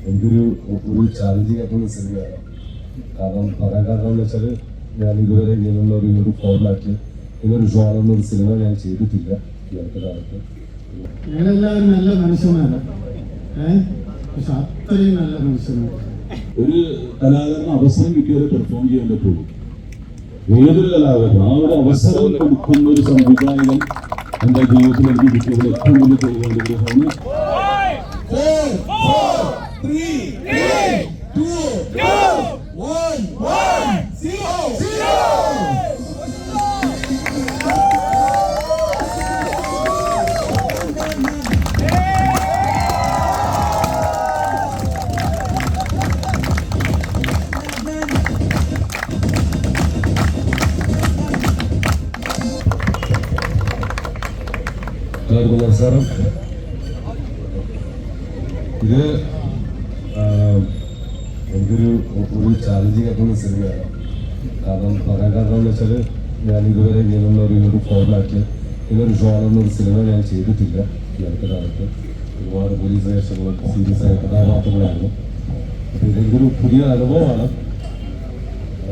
എനിക്കൊരു ചാലഞ്ചിങ് ആയിട്ടുള്ള സിനിമയാണ്. കാരണം പറയാൻ കാരണം എന്ന് വെച്ചാൽ ഞാൻ ഇതുവരെ ഇങ്ങനെയുള്ള ഒരു ഫോർമാറ്റിൽ ഇങ്ങനൊരു ജോണുള്ള ഒരു സിനിമ ഞാൻ ചെയ്തിട്ടില്ല ഈ അടുത്ത കാലത്ത്. ഞങ്ങളെല്ലാവരും നല്ല മനുഷ്യന്മാരാണ്, പക്ഷെ അത്രയും നല്ല മനുഷ്യന്മാർ. ഒരു കലാകാരന് അവസരം കിട്ടിയാലേ പെർഫോം ചെയ്യാൻ പറ്റുള്ളൂ. ഏതൊരു കലാകാരനും ആ ഒരു അവസരം കൊടുക്കുന്ന ഒരു സംവിധായകൻ എൻ്റെ ജീവിതത്തിൽ എനിക്ക് കിട്ടിയതിൽ ഏറ്റവും വലിയ ദൈവാനുഗ്രഹമാണ്. എല്ലാവർക്കും നമസ്കാരം. ഇത് എനിക്കൊരു ചാലഞ്ചിങ് ആയിട്ടുള്ള സിനിമയാണ്. കാരണം പറയാൻ കാരണം എന്ന് വെച്ചാൽ ഞാൻ ഇതുവരെ ഇങ്ങനെയുള്ള ഒരു ഫോർമാറ്റിൽ ഇങ്ങനൊരു ജോണുള്ള ഒരു സിനിമ ഞാൻ ചെയ്തിട്ടില്ല ഈ അടുത്ത കാലത്ത്. ഒരുപാട് പോലീസ് വേഷങ്ങളും സീരിയസ് ആയ കഥാപാത്രങ്ങളായിരുന്നു. അപ്പോൾ ഇതെനിക്കൊരു പുതിയ അനുഭവമാണ്.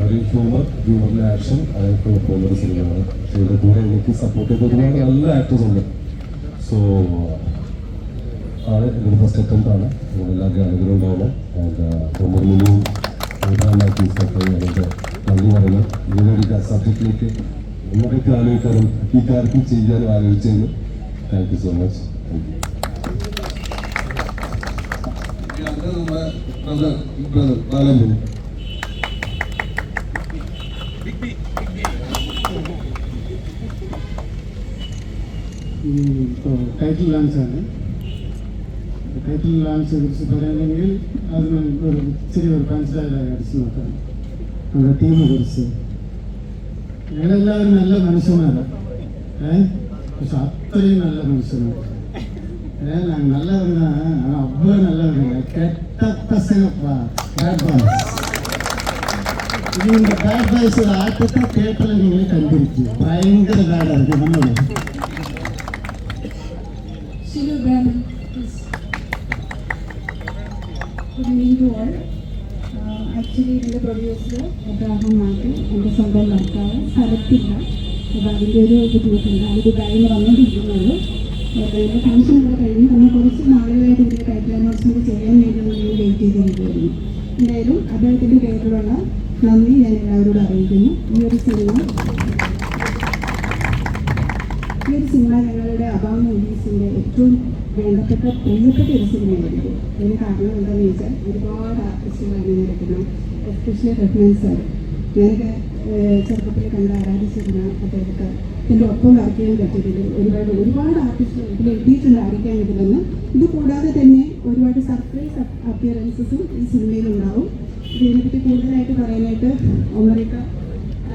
ഒരു ഹ്യൂമറിലെ ആക്ഷൻ അങ്ങനെയൊക്കെ പോകുന്നൊരു സിനിമയാണ്. പക്ഷേ ഇതിൻ്റെ കൂടെ എനിക്ക് സപ്പോർട്ട് ചെയ്ത ഒരുപാട് നല്ല ആക്ടേഴ്സ് ഉണ്ട്. സോ ആണ് എൻ്റെ ഫസ്റ്റ് അറ്റംപ്റ്റ് ആണ്. എല്ലാവരുടെയും അനുഗ്രഹം ഉണ്ടാവണം. പ്രൊമോറിനും അതിൻ്റെ നന്ദി പറയുന്നത് ഇങ്ങനൊരു സബ്ജക്റ്റിലേക്ക് എന്നൊക്കെ ആലോചിക്കാനും ഈ കാര്യത്തിൽ ചെയ്യാനും ആലോചിച്ചതിന് thank you so much. Title ലോഞ്ചാണ്. ടൈറ്റിൽ ലോഞ്ചിനെ കുറിച്ച് പറയുകയാണെങ്കിൽ അതിന് ഒരു ഇച്ചിരി ഒരു കൺസിഡറായി അടിച്ചു നോക്കാം. നമ്മുടെ ടീമിനെ കുറിച്ച് ഞങ്ങളെല്ലാവരും നല്ല മനുഷ്യന്മാരാണ്, പക്ഷെ അത്രയും നല്ല മനുഷ്യന്മാർ. நல்லவங்க அவ்வளோ நல்லவங்க. கெட்ட பசங்கப்பா, பேட் பாய்ஸ். இந்த பேட் பாய்ஸோட ஆட்டத்தை தேட்டரில் நீங்களே கண்டிருக்கு. பயங்கர பேடாக இருக்குது நம்மளோட. Good evening to all. Actually, എൻ്റെ പ്രൊഡ്യൂസർ അബ്രാഹം മാറ്റി എൻ്റെ സ്വന്തം ഭർത്താവ് സ്ഥലത്തില്ല. അപ്പോൾ അതിൻ്റെ ഒരു ബുദ്ധിമുട്ടുണ്ട്. അത് ദുബായിൽ വന്നുകൊണ്ടിരിക്കുന്നുള്ളൂ. അപ്പോൾ എൻ്റെ ഫംഗ്ഷൻ ഇവിടെ കഴിഞ്ഞ് നമ്മൾ കുറച്ച് നാളുകളായിട്ട് ഇതിൻ്റെ ടൈറ്റിൽ അനൗൺസ്മെൻറ്റ് ചെയ്യാൻ വേണ്ടി നമ്മൾ വെയിറ്റ് ചെയ്തിരിക്കുകയായിരുന്നു. എന്തായാലും അദ്ദേഹത്തിൻ്റെ പേരിലുള്ള നന്ദി ഞാൻ എല്ലാവരോടും അറിയിക്കുന്നു. ഈ ഒരു സിനിമ ഞങ്ങളുടെ അബാം മൂവീസിൻ്റെ ഏറ്റവും വേണ്ടപ്പെട്ട പ്രിയപ്പെട്ട ഒരു സിനിമയായിരിക്കും. അതിന് കാരണം എന്താണെന്ന് ചോദിച്ചാൽ ഒരുപാട് ആർട്ടിസ്റ്റുകൾ അണിനിരക്കുന്നു. Especially Rahman sir. ഞാനൊക്കെ ചെറുപ്പത്തിൽ കണ്ട ആരാധിച്ചിരുന്ന അദ്ദേഹത്തെ എൻ്റെ ഒപ്പം വർക്ക് ചെയ്യാൻ പറ്റിയിട്ടുണ്ട്. ഒരുപാട് ആർട്ടിസ്റ്റുകൾ ഇതിൽ എത്തിയിട്ടുണ്ട് ആയിരിക്കാൻ ഇതിലെന്ന്. ഇത് കൂടാതെ തന്നെ ഒരുപാട് സർപ്രൈസ് അപ്പിയറൻസസും ഈ സിനിമയിലുണ്ടാവും. ഇതിനെപ്പറ്റി കൂടുതലായിട്ട് പറയാനായിട്ട് ഒമറിക്ക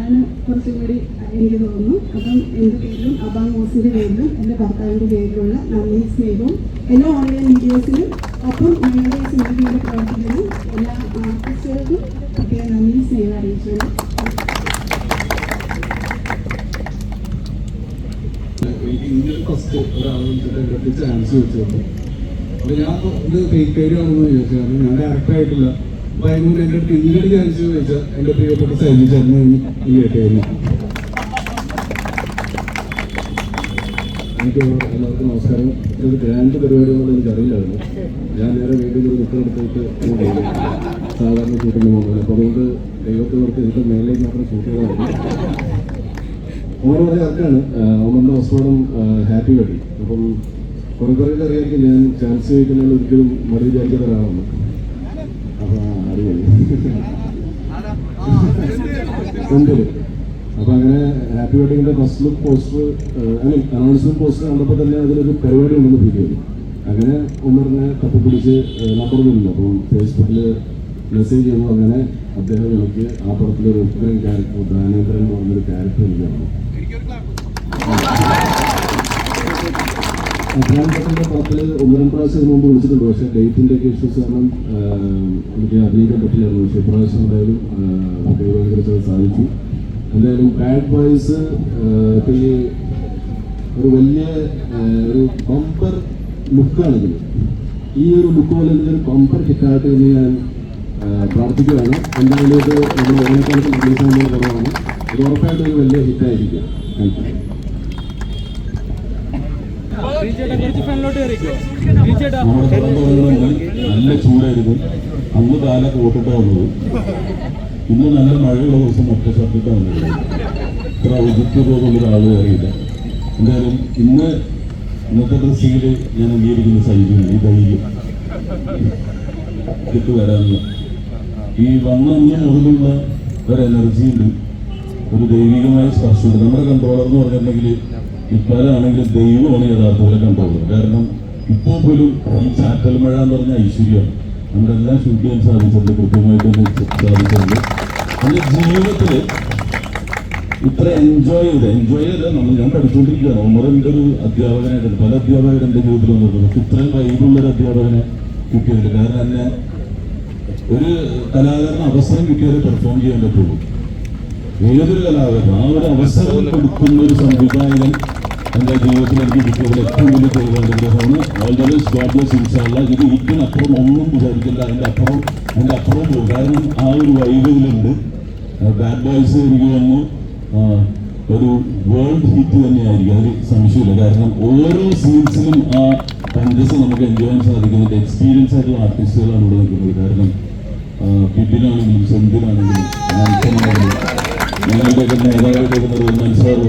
ആണ് കുറച്ചും കൂടി എനിക്ക് തോന്നുന്നു. അപ്പം എൻ്റെ പേരിലും അബാം മോസിൻ്റെ പേരിലും എൻ്റെ ഭർത്താവിൻ്റെ പേരിലുള്ള നന്ദി സ്നേഹവും എല്ലാ ഓൺലൈൻ മീഡിയസിലും ഒപ്പം ഞങ്ങളുടെ സിനിമയിലൂടെ പ്രവർത്തിക്കുന്ന എല്ലാ ആർട്ടിസ്റ്റുകൾക്കും പ്രത്യേക നന്ദി സ്നേഹം അറിയിച്ചു. ഫസ്റ്റ് ഒരാളുടെ ചാൻസ് വെച്ചിട്ടുണ്ട്. അപ്പോൾ ഞാൻ ഇത് പേരാണെന്ന് ചോദിച്ചു. കാരണം ഞാൻ ഡയറക്ടറായിട്ടില്ല. അപ്പോൾ അതിന് എൻ്റെ അടുത്ത് ഇങ്ങനൊരു ചാൻസ് ചോദിച്ചാൽ എൻ്റെ പ്രിയപ്പെട്ട സൈജു ചേർന്ന് ഈ കേട്ടായിരുന്നു. എനിക്ക് എല്ലാവർക്കും നമസ്കാരം. ഇത് ഗ്രാൻഡ് പരിപാടികളൊന്നും എനിക്കറിയില്ലായിരുന്നു. ഞാൻ നേരെ വീട്ടിൽ ഒരു ബുക്കെടുത്തിട്ട് സാധാരണ ഷൂട്ടിന് പോകുന്നത്. അപ്പോൾ അതുകൊണ്ട് ദൈവത്തിനോർക്ക് ഇതിൻ്റെ മേലേക്ക് മാത്രം ഷൂട്ട് ചെയ്തായിരുന്നു. ഓമർ പറഞ്ഞ കറക്റ്റാണ്. ഓമറിൻ്റെ ഹസ്ബൻഡും ഹാപ്പി വെഡി. അപ്പം കുറേ അറിയാമെങ്കിൽ ഞാൻ ചാൻസ് ചോദിക്കുന്നതിൽ ഒരിക്കലും മടി വിചാരിക്കാത്ത ഒരാളാണ്. അപ്പം അറിയാം മുമ്പിൽ. അപ്പം അങ്ങനെ ഹാപ്പി വെഡിങ്ങിൻ്റെ first look poster announcement poster കണ്ടപ്പോൾ തന്നെ അതിലൊരു പരിപാടി ഉണ്ടെന്ന് ഫീൽ ചെയ്തു. അങ്ങനെ ഉമറിനെ തപ്പിപ്പിടിച്ച് നമ്പറൊന്നുമില്ല. അപ്പം ഫേസ്ബുക്കിൽ മെസ്സേജ് ചെയ്യുന്നു. അങ്ങനെ അദ്ദേഹം എനിക്ക് ആ പടത്തിലൊരു ഉഗ്രൻ ക്യാരക്ടർ ബ്രാനേന്ദ്രൻ എന്ന് പറഞ്ഞൊരു ക്യാരക്ടർ എനിക്ക് കാണുന്നു. അഭിരാമത്തിൻ്റെ പടത്തിൽ 1-2 പ്രാവശ്യം മുമ്പ് വിളിച്ചിട്ടുണ്ട്. പക്ഷേ ഡേറ്റിൻ്റെ ഒക്കെ ഇഷ്യൂസ് കാരണം എനിക്ക് അഭിനയിക്കാൻ പറ്റില്ലായിരുന്നു. പക്ഷേ ഇപ്രാവശ്യം എന്തായാലും ദൈവാനുഗ്രഹിച്ചത് സാധിച്ചു. എന്തായാലും ബാഡ് ബോയ്സ് ഇപ്പം ഈ ഒരു വലിയ ഒരു ബമ്പർ ലുക്കാണിതിൽ. ഈ ഒരു ലുക്ക് പോലെ ഒരു ബമ്പർ ഹിറ്റായിട്ട് എന്ന് ഞാൻ പ്രാർത്ഥിക്കുകയാണ്. എന്തായാലും ഇത് നമ്മുടെ ഓണക്കാലത്ത് റിലീസ് ആകുന്ന കുറവാണ്. ഇത് ഉറപ്പായിട്ടും ഒരു വലിയ ഹിറ്റായിരിക്കും. Thank you. നമ്മുടെ നല്ല ചൂടായിരുന്നു. അന്ന് കാലൊക്കെ ഓട്ടിട്ടാ വന്നത്. ഇന്ന് നല്ല മഴയുള്ള ദിവസം ഒറ്റ ഷർട്ടിട്ടാ വന്നത്. ഇത്ര വിജിറ്റ് തോന്നുന്ന ഒരാൾ അറിയില്ല. എന്തായാലും ഇന്നത്തെ ഡ്രസ്സിൽ ഞാൻ അംഗീകരിക്കുന്ന സൈജുണ്ട്. ഈ ധൈര്യം ഇട്ട് വരാനുള്ള ഈ വന്ന മുതലുള്ള ഒരു എനർജി ഉണ്ട്, ഒരു ദൈവികമായ സ്പർശമുണ്ട്. നമ്മുടെ കൺട്രോളർ എന്ന് പറഞ്ഞിട്ടുണ്ടെങ്കിൽ ഇപ്പോഴാണെങ്കിലും ദൈവമാണ് യഥാർത്ഥത്തിലെ കൺട്രോളർ. കാരണം ഇപ്പോൾ പോലും ഈ ചാറ്റൽ മഴ എന്ന് പറഞ്ഞ ഐശ്വര്യമാണ്. നമ്മുടെ എല്ലാം ഷൂട്ട് ചെയ്യാൻ സാധിച്ചിട്ടുണ്ട്, കൃത്യമായിട്ട് തന്നെ സാധിച്ചിട്ടുണ്ട്. എൻ്റെ ജീവിതത്തിൽ ഇത്ര എൻജോയ് ചെയ്ത് ഞാൻ പഠിച്ചുകൊണ്ടിരിക്കുകയാണ്. ഉമറിൻ്റെ ഒരു അധ്യാപകനായിട്ട് പല അധ്യാപകർ എൻ്റെ ജീവിതത്തിൽ വന്നിട്ടുണ്ട്. പക്ഷെ ഇത്രയും വൈബുള്ളൊരു അധ്യാപകനെ കിട്ടിയില്ല. കാരണം എന്നെ ഒരു കലാകാരന് അവസരം കിട്ടിയാലേ പെർഫോം ചെയ്യാൻ പറ്റുള്ളൂ. ഏതൊരു കലാകാരനും ആ ഒരു അവസരം കൊടുക്കുന്ന ഒരു സംവിധായകൻ എൻ്റെ ജീവിതത്തിൽ എനിക്ക് കിട്ടിയതിൽ ഏറ്റവും വലിയ ദൈവാനുഗ്രഹമാണ്. വളരെ ഗോഡ് ബ്ലെസ് ഇൻഷാല്ലാ. ഇത് ഇതിനപ്പുറം ഒന്നും വിചാരിക്കില്ല. അതിൻ്റെ അപ്പുറം പോകും. കാരണം ആ ഒരു വൈബിലുണ്ട്. ബാഡ് ബോയ്സ് എനിക്ക് തോന്നുന്നു ഒരു വേൾഡ് ഹിറ്റ് തന്നെയായിരിക്കും, അതിൽ സംശയമില്ല. കാരണം ഓരോ സീൻസിലും ആ പഞ്ചസ് നമുക്ക് എൻജോയ് ചെയ്യാൻ സാധിക്കുന്നുണ്ട്. എക്സ്പീരിയൻസ് ആയിട്ടുള്ള ആർട്ടിസ്റ്റുകളാണ് ഇവിടെ നിൽക്കുന്നത്. കാരണം കിഡിനാണെങ്കിലും സെന്തിലാണെങ്കിലും മനസ്സനാണെങ്കിലും ഞങ്ങളുടെയൊക്കെ നേതാവായിട്ട് മനസ്സാറ്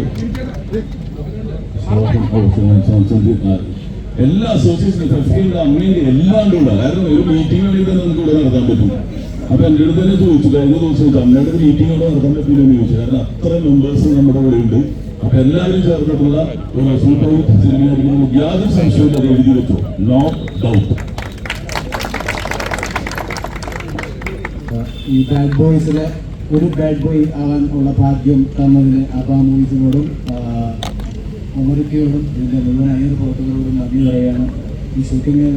എല്ലാ അസോസിയേഷനും ഫെഫ്റ്റിയുടെ അമ്മേൻ്റെ എല്ലാം കൂടെ. കാരണം ഒരു മീറ്റിംഗ് വേണ്ടി തന്നെ നമുക്ക് ഇവിടെ നടത്താൻ പറ്റും. അപ്പൊ എൻ്റെ അടുത്ത് തന്നെ ചോദിച്ചു, കഴിഞ്ഞ ദിവസം അമ്മയുടെ ഒരു മീറ്റിംഗ് ഇവിടെ നടത്താൻ പറ്റില്ലെന്ന് ചോദിച്ചു. കാരണം അത്ര മെമ്പേഴ്സ് നമ്മുടെ ഇവിടെ ഉണ്ട്. അപ്പൊ എല്ലാവരും ചേർന്നിട്ടുള്ള ഒരു സൂപ്പർ ഹിറ്റ് സിനിമയായിരിക്കും. നമുക്ക് യാതൊരു സംശയവും അത് എഴുതി വെച്ചു, നോ ഡൗട്ട്. ഈ ബാഡ് ബോയ്സിലെ ഒരു ബാഡ് ബോയ് ആവാൻ ഉള്ള ഭാഗ്യം തന്നതിന് അബാ മൂവീസിനോടും അമൃക്കയോടും ഇതിൻ്റെ മുഴുവൻ അയ്യർ പ്രവർത്തകരോടും നന്ദി പറയുകയാണ്. ഈ ഷൂട്ടിങ്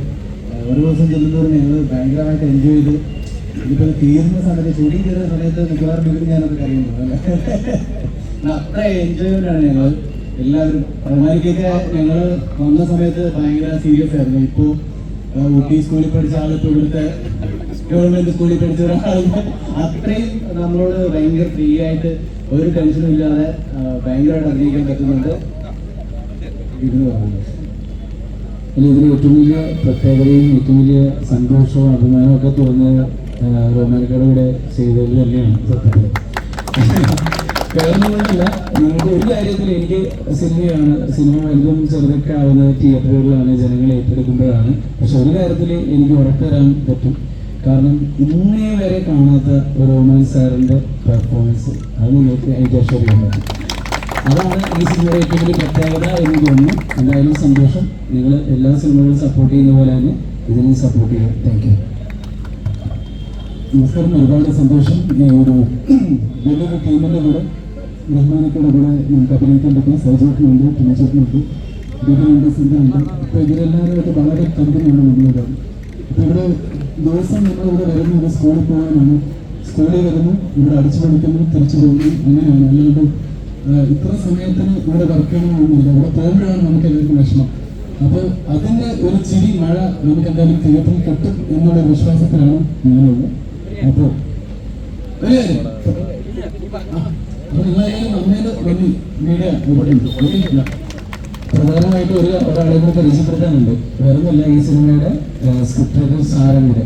ഒരു ദിവസം ചെല്ലുന്നതോറും ഞങ്ങൾ ഭയങ്കരമായിട്ട് എൻജോയ് ചെയ്ത് ഇതിപ്പോൾ തീരുന്ന സമയത്ത് ഷൂട്ടിങ് ചെയ്യുന്ന സമയത്ത് മിക്കവാറും ഡിഗ്രി ഞാനത് കഴിയുന്നു അല്ലേ. അത്ര എൻജോയ്മെൻ്റാണ് ഞങ്ങൾ എല്ലാവരും. റൊമാനിക്കൊക്കെ ഞങ്ങൾ വന്ന സമയത്ത് ഭയങ്കര സീരിയസ് ആയിരുന്നു. ഇപ്പോൾ ഊട്ടി സ്കൂളിൽ പഠിച്ച ആളിപ്പോൾ ഇവിടുത്തെ ഗവൺമെൻറ് സ്കൂളിൽ പഠിച്ച ഒരാളുണ്ട്. അത്രയും നമ്മളോട് ഭയങ്കര ഫ്രീ ആയിട്ട് ഒരു ടെൻഷനും ഇല്ലാതെ ഭയങ്കരമായിട്ട് അഭിനയിക്കാൻ പറ്റുന്നുണ്ട്. ഇതിന് പറയുന്നത് ഇതിന് ഏറ്റവും വലിയ പ്രത്യേകതയും ഏറ്റവും വലിയ സന്തോഷവും അഭിമാനവും ഒക്കെ തോന്നുന്നത് റോമാനിക്കയുടെ കൂടെ ചെയ്തതിൽ തന്നെയാണ് സത്യത്തിൽ. വേറൊന്നുമല്ല, നിങ്ങൾക്ക് ഒരു കാര്യത്തിൽ എനിക്ക് സിനിമ വലുതും ചെറുതൊക്കെ ആവുന്നത് തിയേറ്ററുകളിലാണ്, ജനങ്ങൾ ഏറ്റെടുക്കുമ്പോഴാണ്. പക്ഷെ ഒരു കാര്യത്തിൽ എനിക്ക് ഉറപ്പ് തരാൻ പറ്റും. കാരണം ഇന്നേ വരെ കാണാത്ത ഒരു റോമാൻ സാറിൻ്റെ പെർഫോമൻസ് അത് നിങ്ങൾക്ക് എനിക്ക് അഷ്വർ ചെയ്യാൻ പറ്റും. അതാണ് ഈ സിനിമയുടെ ഏറ്റവും വലിയ പ്രത്യേകത എന്ന് തോന്നുന്നു. എന്തായാലും സന്തോഷം. നിങ്ങൾ എല്ലാ സിനിമകളും സപ്പോർട്ട് ചെയ്യുന്ന പോലെ തന്നെ ഇതിനും സപ്പോർട്ട് ചെയ്യുക. Thank you. നമസ്കാരം. ഒരുപാട് സന്തോഷം. ഒരു വലിയൊരു ടീമിൻ്റെ കൂടെ റഹ്മാനിക്കയുടെ കൂടെ നമുക്ക് അഭിനയിക്കാൻ പറ്റുന്ന സൈജേട്ടനുണ്ട്, ടിനേച്ചേട്ടനുണ്ട്, ദീപനുണ്ട്, സിന്ധുണ്ട്. ഇപ്പോൾ ഇവരെല്ലാവരുമായിട്ട് വളരെ കമ്പനിയാണ് നമ്മളിവിടെ. ഇപ്പോൾ ഇവിടെ ദിവസം നമ്മളിവിടെ വരുന്നത് സ്കൂളിൽ പോകാനാണ്. സ്കൂളിൽ വരുന്നു, ഇവിടെ അടിച്ചു പഠിക്കുന്നു, തിരിച്ചു പോകുന്നു, അങ്ങനെയാണ്. അല്ലാണ്ട് ഇത്ര സമയത്തിന് ഇവിടെ വർക്ക് ചെയ്യണമെന്നില്ല. ഇവിടെ പോകുമ്പോഴാണ് നമുക്ക് എല്ലാവർക്കും വിഷമം. അപ്പോൾ അതിൻ്റെ ഒരു ചിരി മഴ നമുക്ക് എന്തായാലും തിയേറ്ററിൽ കിട്ടും എന്നുള്ള വിശ്വാസത്തിലാണ് ഞാനുള്ളത്. അപ്പോൾ നിങ്ങളെല്ലാവരും നന്നായിട്ട് നന്ദി. മീഡിയ ഇല്ല, പ്രധാനമായിട്ട് ഒരാളെ കൂടെ പരിചയപ്പെടുത്താനുണ്ട്. വേറൊന്നുമില്ല, ഈ സിനിമയുടെ സ്ക്രിപ്റ്റ് റൈറ്റർ സാരംഗിന്റെ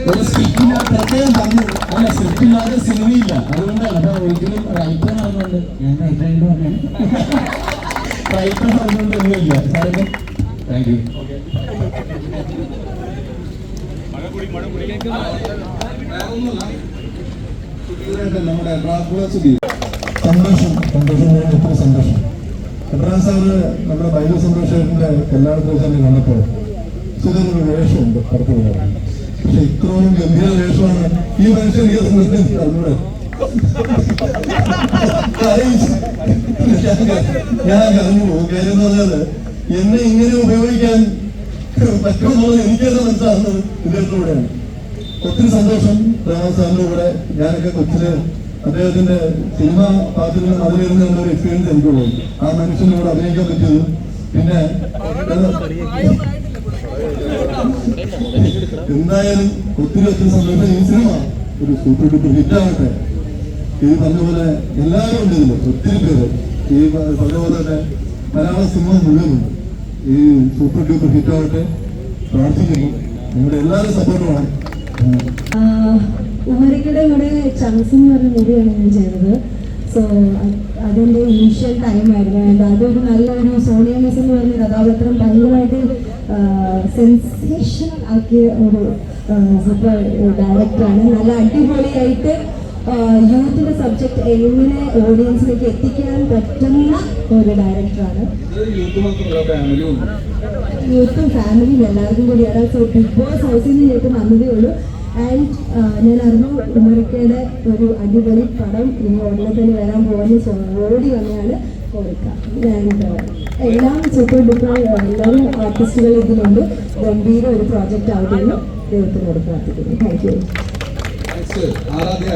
ഒരു സ്ക്രിപ്റ്റിന് പ്രത്യേകം പറഞ്ഞു. അല്ല, സ്ക്രിപ്റ്റില്ലാതെ സിനിമയില്ല, അതുകൊണ്ടാണ്. അപ്പൊ ഒരിക്കലും റൈറ്റർ ആകുന്നുണ്ട്, ഞാൻ റൈറ്റർ പറഞ്ഞാണ്, റൈറ്റർ ആകുന്നുണ്ട് ഒന്നുമില്ല. സാറിന്റെ താങ്ക് യു. നമ്മുടെ സന്തോഷം ഒത്തിരി സന്തോഷം. എബ്രാം സാറ് നമ്മുടെ ബൈബിൾ സന്തോഷത്തിന്റെ എല്ലായിടത്തും തന്നെ കണ്ടപ്പോൾ ഇതൊരു വേഷമുണ്ട് പടത്തിലുള്ള. പക്ഷെ ഇത്രയും ഗംഭീര വേഷമാണ് ഈ മനുഷ്യൻ അറിഞ്ഞൂടെ. ഞാൻ അറിഞ്ഞു പോകും. കാര്യം എന്ന് പറഞ്ഞാല് എന്നെ ഇങ്ങനെ ഉപയോഗിക്കാൻ പറ്റുമെന്നുള്ളത് എനിക്കത് മനസ്സിലാകുന്നത് ഇദ്ദേഹത്തിലൂടെയാണ്. ഒത്തിരി സന്തോഷം. പ്രേമ സാറിന്റെ കൂടെ ഞാനൊക്കെ കൊച്ചില് അദ്ദേഹത്തിന്റെ സിനിമ പാട്ടിൽ അതിലിരുന്ന് ഒരു എക്സ്പീരിയൻസ് എനിക്കുള്ളൂ. ആ മനുഷ്യനോട് അഭിനയിക്കാൻ പറ്റിയത്. പിന്നെ എന്തായാലും ഒത്തിരി സന്തോഷം. ഈ സിനിമ ഒരു സൂപ്പർ ഡൂപ്പർ ഹിറ്റ് ആവട്ടെ. ഈ പറഞ്ഞ പോലെ എല്ലാവരും ഉണ്ട് ഇതിൽ, ഒത്തിരി പേര്. ഈ പറഞ്ഞ പോലെ തന്നെ മലയാള സിനിമ മുഴുവനുണ്ട്. ഈ സൂപ്പർ ഡൂപ്പർ ഹിറ്റ് ആവട്ടെ പ്രാർത്ഥിക്കുന്നു. നിങ്ങളുടെ എല്ലാവരും സപ്പോർട്ട് വേണം. ഉമറിക്കയുടെ കൂടെ ചങ്സ് എന്ന് പറഞ്ഞ മൂവിയാണ് ഞാൻ ചെയ്തത്. സോ അതിൻ്റെ ഇനീഷ്യൽ ടൈമായിരുന്നു. ആൻഡ് അതൊരു നല്ലൊരു സോണിയ മിസ് എന്ന് പറഞ്ഞ കഥാപാത്രം ഭയങ്കരമായിട്ട് സെൻസേഷണൽ ആക്കിയ ഒരു സൂപ്പർ ഡയറക്ടറാണ്. നല്ല അടിപൊളിയായിട്ട് യൂത്തിൻ്റെ സബ്ജക്റ്റ് എങ്ങനെ ഓഡിയൻസിലേക്ക് എത്തിക്കാൻ പറ്റുന്ന ഒരു ഡയറക്ടറാണ്. യൂത്തും ഫാമിലിയും എല്ലാവർക്കും കൂടിയാണ്. സോ ബിഗ് ബോസ് ഹൗസിൽ നിന്ന് ഞങ്ങൾക്ക് നന്നതേ ഉള്ളൂ. ആൻഡ് ഞാൻ അറിഞ്ഞു ഉമറിക്കയുടെ ഒരു അടിപൊളി പടം ഇനി ഉടനെ തന്നെ വരാൻ പോകുന്നു. സോ ഓടി വന്നെയാണ് കൊടുക്കുക. ആൻഡ് എല്ലാം സൂപ്പർ ഡൂപ്പർ എല്ലാവരും ആർട്ടിസ്റ്റുകൾ ഇതിലുണ്ട്. ഗംഭീര ഒരു പ്രോജക്റ്റ് ആവുകയെന്ന് ദൈവത്തിനോട് പ്രാർത്ഥിക്കുന്നു. Thank you. ആരാധ്യ